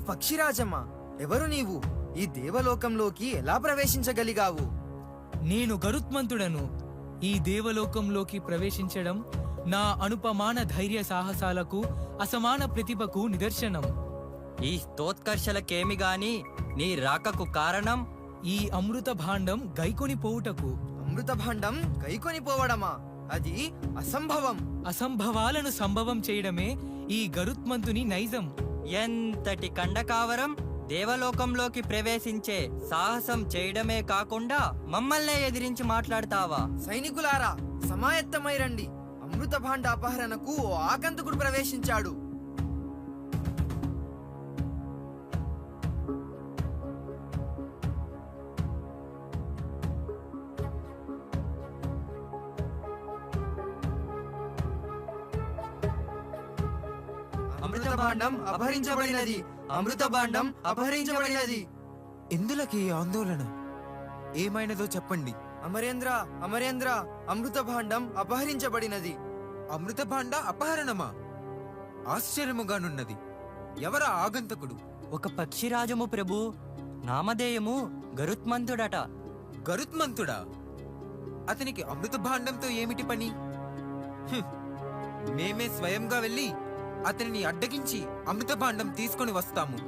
పక్షిరాజమా, ఎవరు నీవు? ఈ దేవలోకంలోకి ఎలా ప్రవేశించగలిగావు? నేను గరుత్మంతుడను. ఈ దేవలోకంలోకి ప్రవేశించడం నా అనుపమాన ధైర్య సాహసాలకు, అసమాన ప్రతిభకు నిదర్శనం. ఈ స్తోత్కర్షలకేమి గాని నీ రాకకు కారణం? ఈ అమృత భాండం గైకొని పోవుటకు. అమృత భాండం కైకొని పోవడమా? అది అసంభవం. అసంభవాలను సంభవం చేయడమే ఈ గరుత్మంతుని నైజం. ఎంతటి కండకావరం! దేవలోకంలోకి ప్రవేశించే సాహసం చేయడమే కాకుండా మమ్మల్నే ఎదిరించి మాట్లాడతావా? సైనికులారా, సమాయత్తమై రండి. అమృత భాండ అపహరణకు ఓ ఆగంతకుడు ప్రవేశించాడు. అమృత భాండం అపహరించబడినది. అమృత భాండం అపహరించబడినది. ఎందులకి ఈ ఆందోళన? ఏమైనదో చెప్పండి. అమరేంద్ర, అమరేంద్ర, అమృత భాండం అపహరించబడినది. అమృత భాండ అపహరణమా? ఆశ్చర్యముగానున్నది. ఎవరా ఆగంతకుడు? ఒక పక్షిరాజము ప్రభు. నామధేయము గరుత్మంతుడట. గరుత్మంతుడా? అతనికి అమృత భాండంతో ఏమిటి పని? హ్మ్. మేమే స్వయంగా వెళ్ళి అతనిని అడ్డగించి అమృత భాండం తీసుకొని వస్తాము.